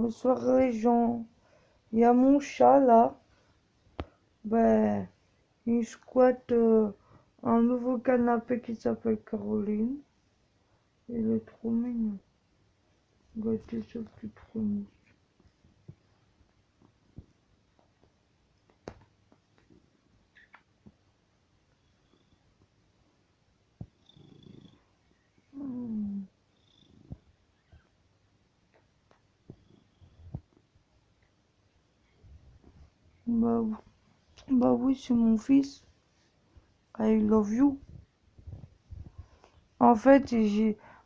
Bonsoir les gens. Il y a mon chat là. Ben, il squatte un nouveau canapé qui s'appelle Caroline. Il est trop mignon. Gâté ce petit promis. Hmm. Bah, bah oui, c'est mon fils. I love you. En fait,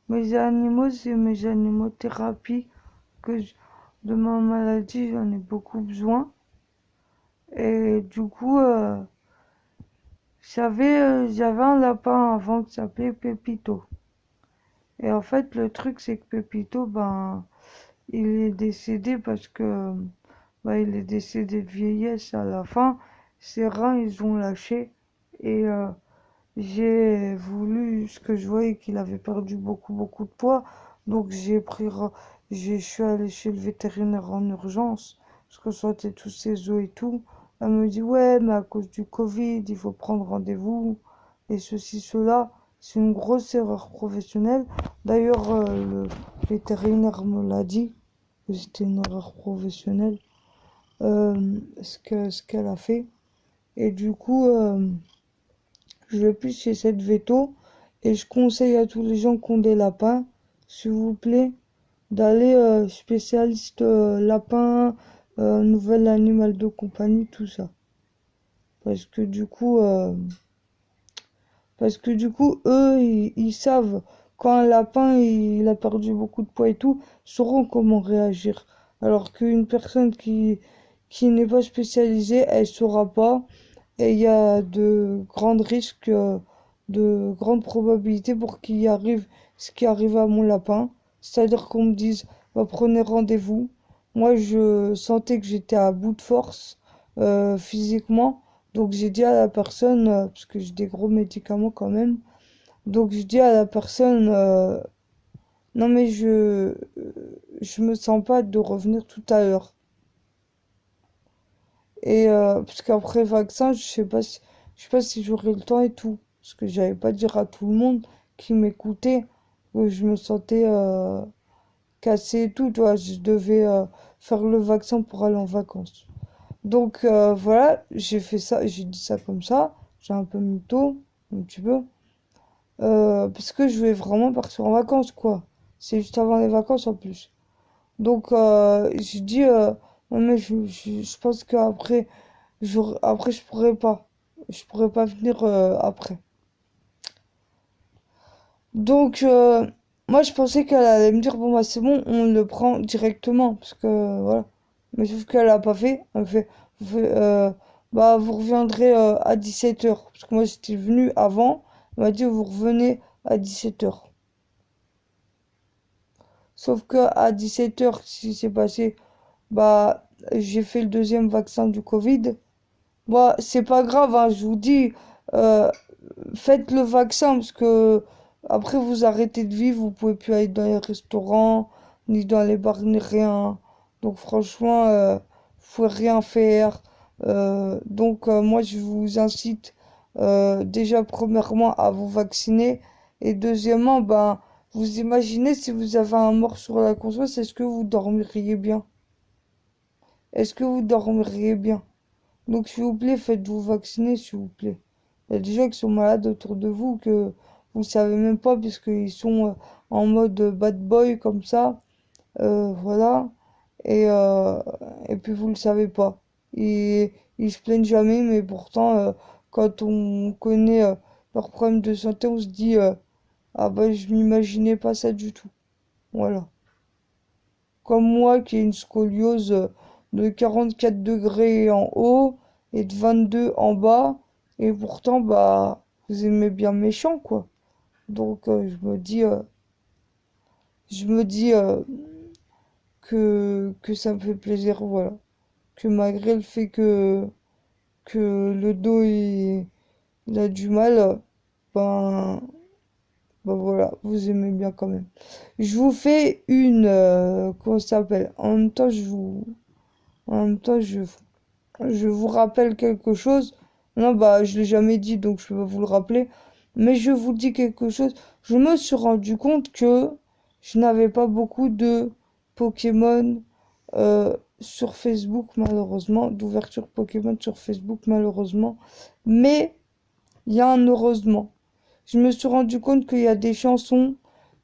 mes animaux, c'est mes animaux thérapie de ma maladie, j'en ai beaucoup besoin. Et du coup, j'avais un lapin avant qui s'appelait Pépito. Et en fait, le truc, c'est que Pépito, ben, il est décédé parce que, ben, il est décédé de vieillesse à la fin. Ses reins, ils ont lâché. Et j'ai voulu, ce que je voyais qu'il avait perdu beaucoup de poids. Donc je suis allée chez le vétérinaire en urgence. Parce que je sentais tous ses os et tout. Elle me dit, ouais, mais à cause du Covid, il faut prendre rendez-vous. Et ceci, cela. C'est une grosse erreur professionnelle. D'ailleurs, le vétérinaire me l'a dit, que c'était une erreur professionnelle, ce qu'elle a fait. Et du coup, je vais plus chez cette veto. Et je conseille à tous les gens qui ont des lapins, s'il vous plaît, d'aller spécialiste lapin, nouvel animal de compagnie, tout ça. Parce que du coup, eux, ils savent quand un lapin il a perdu beaucoup de poids et tout, ils sauront comment réagir. Alors qu'une personne qui n'est pas spécialisée, elle saura pas. Et il y a de grands risques, de grandes probabilités pour qu'il y arrive ce qui arrive à mon lapin. C'est-à-dire qu'on me dise, bah, prenez rendez-vous. Moi, je sentais que j'étais à bout de force physiquement. Donc j'ai dit à la personne, parce que j'ai des gros médicaments quand même, donc je dis à la personne, non mais je me sens pas de revenir tout à l'heure. Et parce qu'après le vaccin, je sais pas si j'aurai le temps et tout. Parce que j'allais pas dire à tout le monde qui m'écoutait que je me sentais cassée et tout. Tu vois, je devais faire le vaccin pour aller en vacances. Donc voilà, j'ai fait ça, j'ai dit ça comme ça. J'ai un peu mytho, un petit peu. Parce que je vais vraiment partir en vacances, quoi. C'est juste avant les vacances en plus. Donc, j'ai dit, non, mais je pense qu'après, après, je pourrais pas. Je pourrais pas venir après. Donc, moi, je pensais qu'elle allait me dire, bon, bah, c'est bon, on le prend directement. Parce que, voilà. Mais sauf qu'elle a pas fait. Elle fait, bah, vous reviendrez à 17h. Parce que moi, j'étais venu avant. Elle m'a dit, vous revenez à 17h. Sauf que à 17h, ce qui s'est passé, bah, j'ai fait le deuxième vaccin du Covid. Moi, c'est pas grave, hein, je vous dis, euh, faites le vaccin parce que après vous arrêtez de vivre, vous pouvez plus aller dans les restaurants, ni dans les bars, ni rien. Donc franchement, vous pouvez rien faire. Donc moi, je vous incite déjà premièrement à vous vacciner et deuxièmement, ben, vous imaginez si vous avez un mort sur la conscience, est-ce que vous dormiriez bien? Est-ce que vous dormiriez bien? Donc, s'il vous plaît, faites-vous vacciner, s'il vous plaît. Il y a des gens qui sont malades autour de vous que vous ne savez même pas puisqu'ils sont en mode bad boy comme ça. Voilà. Et, euh, et puis, vous ne le savez pas. Ils se plaignent jamais, mais pourtant, quand on connaît leurs problèmes de santé, on se dit ah bah, je m'imaginais pas ça du tout. Voilà. Comme moi qui ai une scoliose de 44 degrés en haut et de 22 en bas. Et pourtant, bah, vous aimez bien méchant, quoi. Donc, je me dis que ça me fait plaisir, voilà. Que malgré le fait que le dos il a du mal, ben, Bah voilà, vous aimez bien quand même. Je vous fais une... comment ça s'appelle? En même temps, En même temps, je vous rappelle quelque chose. Non, bah, je l'ai jamais dit, donc je vais vous le rappeler. Mais je vous dis quelque chose. Je me suis rendu compte que je n'avais pas beaucoup de Pokémon sur Facebook, malheureusement. D'ouverture Pokémon sur Facebook, malheureusement. Mais il y a un heureusement. Je me suis rendu compte qu'il y a des chansons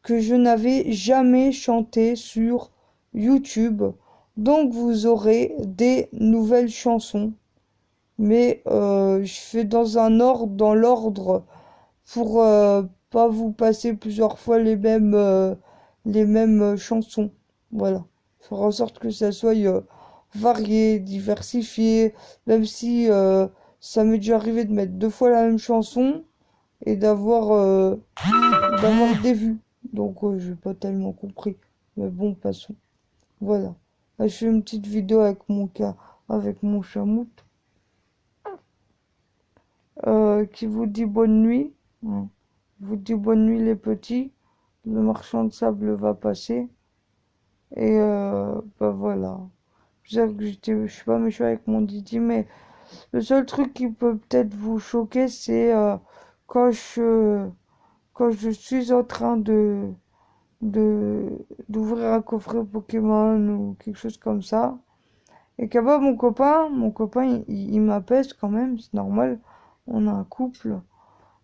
que je n'avais jamais chantées sur YouTube. Donc vous aurez des nouvelles chansons. Mais je fais dans un ordre, dans l'ordre pour pas vous passer plusieurs fois les mêmes chansons. Voilà. Faire en sorte que ça soit varié, diversifié. Même si ça m'est déjà arrivé de mettre 2 fois la même chanson et d'avoir des vues. Donc j'ai pas tellement compris. Mais bon, passons. Voilà. Là, je fais une petite vidéo avec avec mon chamoute qui vous dit bonne nuit. Ouais. Vous dit bonne nuit les petits. Le marchand de sable va passer. Et bah voilà. Je sais que je suis pas méchant avec mon Didi, mais le seul truc qui peut peut-être vous choquer, c'est quand quand je suis en train de d'ouvrir un coffret Pokémon ou quelque chose comme ça. Et qu'à mon copain, il m'apaise quand même, c'est normal. On a un couple.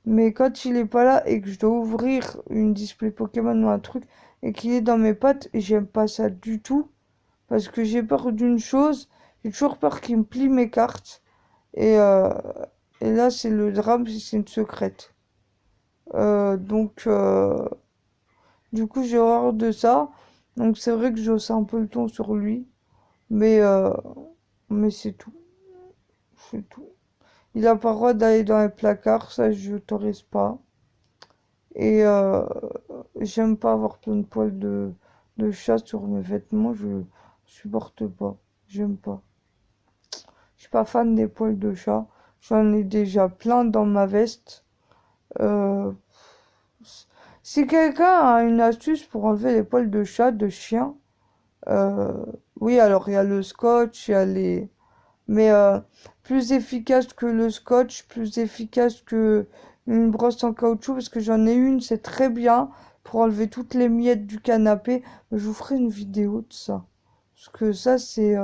Mais quand il est pas là et que je dois ouvrir une display Pokémon ou un truc et qu'il est dans mes pattes, j'aime pas ça du tout. Parce que j'ai peur d'une chose, j'ai toujours peur qu'il me plie mes cartes. Et, euh, et là, c'est le drame, c'est une secrète. Donc, du coup, j'ai horreur de ça. Donc, c'est vrai que je hausse un peu le ton sur lui. Mais, euh, mais c'est tout. C'est tout. Il a pas le droit d'aller dans les placards, ça, je t'autorise pas. Et j'aime pas avoir plein de poils de chat sur mes vêtements, je supporte pas. J'aime pas. Je suis pas fan des poils de chat. J'en ai déjà plein dans ma veste. Euh, si quelqu'un a une astuce pour enlever les poils de chat, de chien, euh, oui, alors il y a le scotch, il y a les... Mais plus efficace que le scotch, plus efficace que une brosse en caoutchouc, parce que j'en ai une, c'est très bien pour enlever toutes les miettes du canapé. Je vous ferai une vidéo de ça. Parce que ça, c'est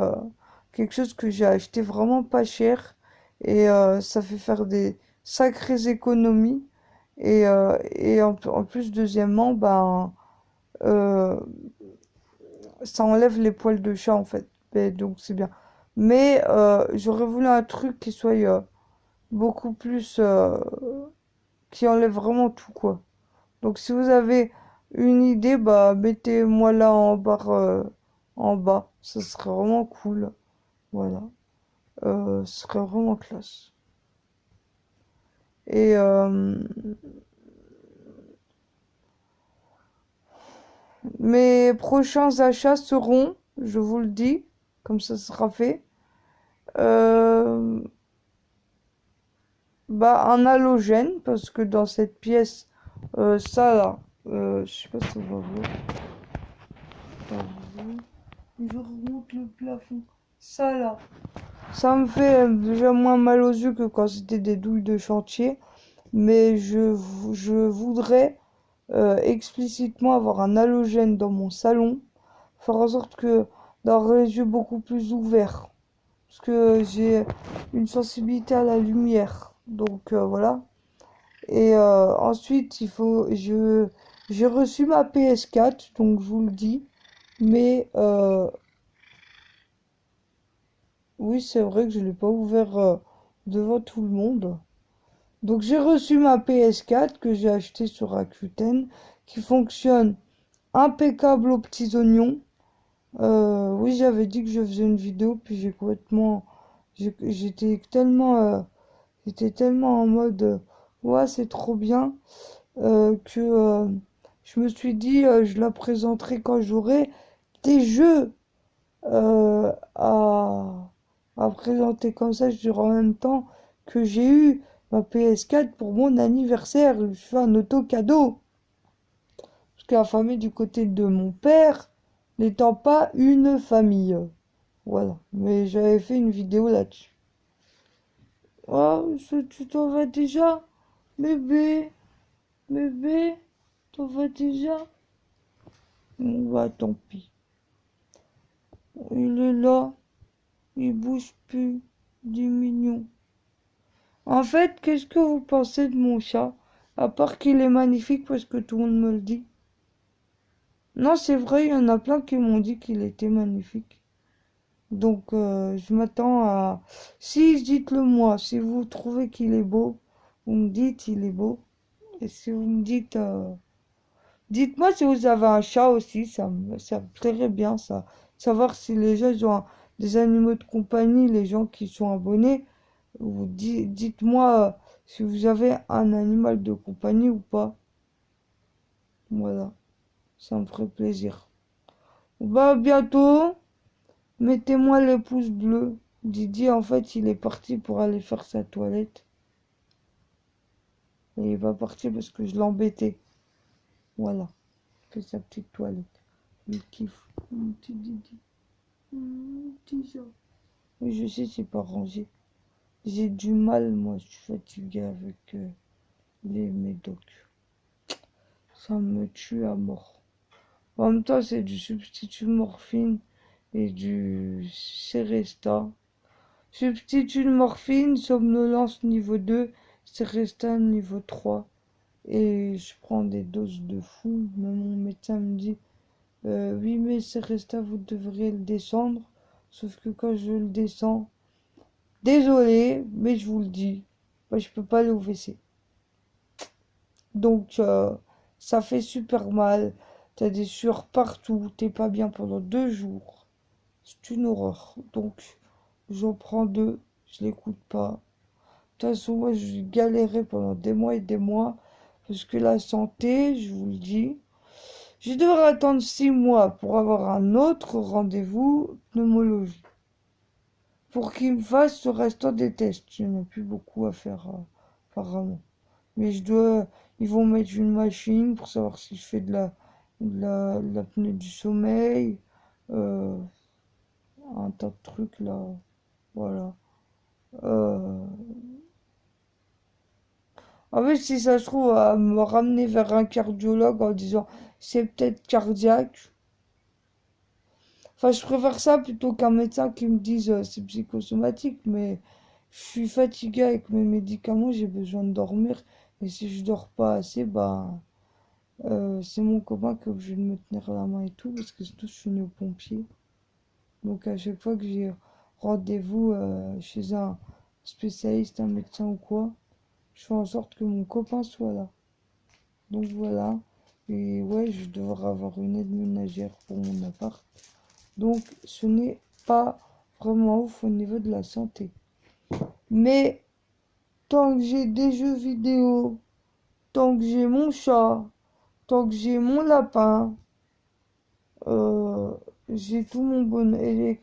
quelque chose que j'ai acheté vraiment pas cher. Et ça fait faire des sacrées économies. Et en plus, deuxièmement, ben, euh, ça enlève les poils de chat, en fait. Et donc, c'est bien. Mais j'aurais voulu un truc qui soit beaucoup plus... qui enlève vraiment tout, quoi. Donc, si vous avez une idée, bah, mettez-moi là en bas. Ça serait vraiment cool. Voilà. Ce serait vraiment classe. Et mes prochains achats seront, je vous le dis, comme ça sera fait, euh, bah, un halogène, parce que dans cette pièce, ça là, je sais pas si on va voir. Je remonte le plafond. Ça là, ça me fait déjà moins mal aux yeux que quand c'était des douilles de chantier. Mais je voudrais explicitement avoir un halogène dans mon salon, faire en sorte que d'avoir les yeux beaucoup plus ouverts. Parce que j'ai une sensibilité à la lumière. Donc voilà. Et ensuite, j'ai reçu ma PS4, donc je vous le dis. Mais oui, c'est vrai que je ne l'ai pas ouvert devant tout le monde. Donc j'ai reçu ma PS4 que j'ai achetée sur Rakuten, qui fonctionne impeccable aux petits oignons. Oui, j'avais dit que je faisais une vidéo, puis j'ai complètement... J'étais tellement en mode... ouais, c'est trop bien, que je me suis dit, je la présenterai quand j'aurai des jeux euh, à, à présenter comme ça. Je dirais en même temps que j'ai eu ma PS4 pour mon anniversaire. Je fais un auto cadeau. Parce que la famille du côté de mon père n'étant pas une famille. Voilà. Mais j'avais fait une vidéo là-dessus. Oh, tu t'en vas déjà? Bébé, bébé, t'en vas déjà? Bah, tant pis. Il est là, il bouge plus. Il est mignon. En fait, qu'est-ce que vous pensez de mon chat? À part qu'il est magnifique parce que tout le monde me le dit. Non, c'est vrai, il y en a plein qui m'ont dit qu'il était magnifique. Donc, je m'attends à... Si, dites-le moi. Si vous trouvez qu'il est beau, vous me dites il est beau. Et si vous me dites... Dites-moi si vous avez un chat aussi, ça me plairait bien, ça. Savoir si les gens ils ont des animaux de compagnie, les gens qui sont abonnés. Dites-moi si vous avez un animal de compagnie ou pas. Voilà, ça me ferait plaisir. Bah, à bientôt. Mettez-moi le pouce bleu. Didier, en fait, il est parti pour aller faire sa toilette. Et il va partir parce que je l'embêtais. Voilà, il fait sa petite toilette. Il kiffe. Mon petit Didi. Mon petit chat. Oui, je sais, c'est pas rangé. J'ai du mal, moi, je suis fatiguée avec les médocs. Ça me tue à mort. En même temps, c'est du substitut morphine et du Seresta. Substitut de morphine, somnolence niveau 2, Seresta niveau 3. Et je prends des doses de fou. Mais mon médecin me dit, oui, mais Seresta, vous devriez le descendre. Sauf que quand je le descends, désolé, mais je vous le dis, bah, je peux pas aller au WC. Donc, ça fait super mal. T'as des sueurs partout. T'es pas bien pendant 2 jours. C'est une horreur. Donc, j'en prends 2. Je l'écoute pas. De toute façon, moi, je galérais pendant des mois et des mois. Parce que la santé, je vous le dis, je devrais attendre 6 mois pour avoir un autre rendez-vous pneumologie. Pour qu'il me fasse ce restant des tests. Il n'y en a plus beaucoup à faire, apparemment. Mais ils vont mettre une machine pour savoir si je fais de l'apnée du sommeil, euh, un tas de trucs là, voilà. Euh, En fait, si ça se trouve, à me ramener vers un cardiologue en disant c'est peut-être cardiaque. Enfin, je préfère ça plutôt qu'un médecin qui me dise c'est psychosomatique, mais je suis fatiguée avec mes médicaments, j'ai besoin de dormir. Et si je dors pas assez, bah. C'est mon copain qui est obligé de me tenir la main et tout, parce que surtout je suis néo-pompier. Donc à chaque fois que j'ai rendez-vous chez un spécialiste, un médecin ou quoi, je fais en sorte que mon copain soit là. Donc voilà. Et ouais, je devrais avoir une aide ménagère pour mon appart. Donc ce n'est pas vraiment ouf au niveau de la santé. Mais tant que j'ai des jeux vidéo, tant que j'ai mon chat, tant que j'ai mon lapin, euh, j'ai tout mon bonheur et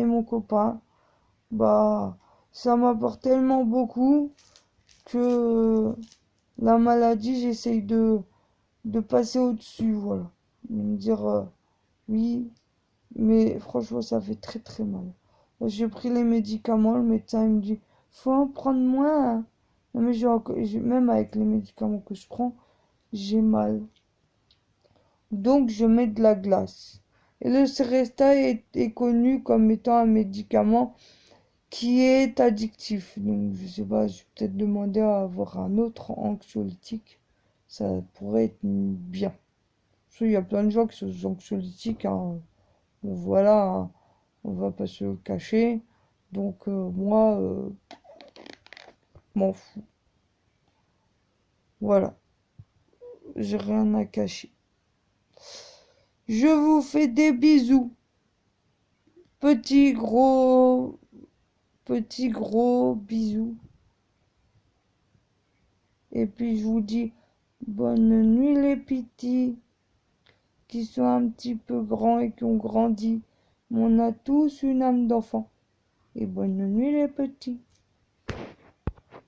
mon copain, bah ça m'apporte tellement beaucoup que la maladie, j'essaye de passer au-dessus, voilà. De me dire oui, mais franchement, ça fait très très mal. J'ai pris les médicaments, le médecin il me dit, faut en prendre moins, hein. Non, mais même avec les médicaments que je prends, j'ai mal. Donc je mets de la glace. Et le Seresta est connu comme étant un médicament qui est addictif. Donc je sais pas, je vais peut-être demander à avoir un autre anxiolytique. Ça pourrait être bien. Parce qu'il y a plein de gens qui sont sous anxiolytiques, hein. Bon, voilà, hein, on va pas se le cacher. Donc moi, m'en fous. Voilà, j'ai rien à cacher. Je vous fais des bisous. Petit gros bisous. Et puis je vous dis bonne nuit les petits qui sont un petit peu grands et qui ont grandi. On a tous une âme d'enfant. Et bonne nuit les petits.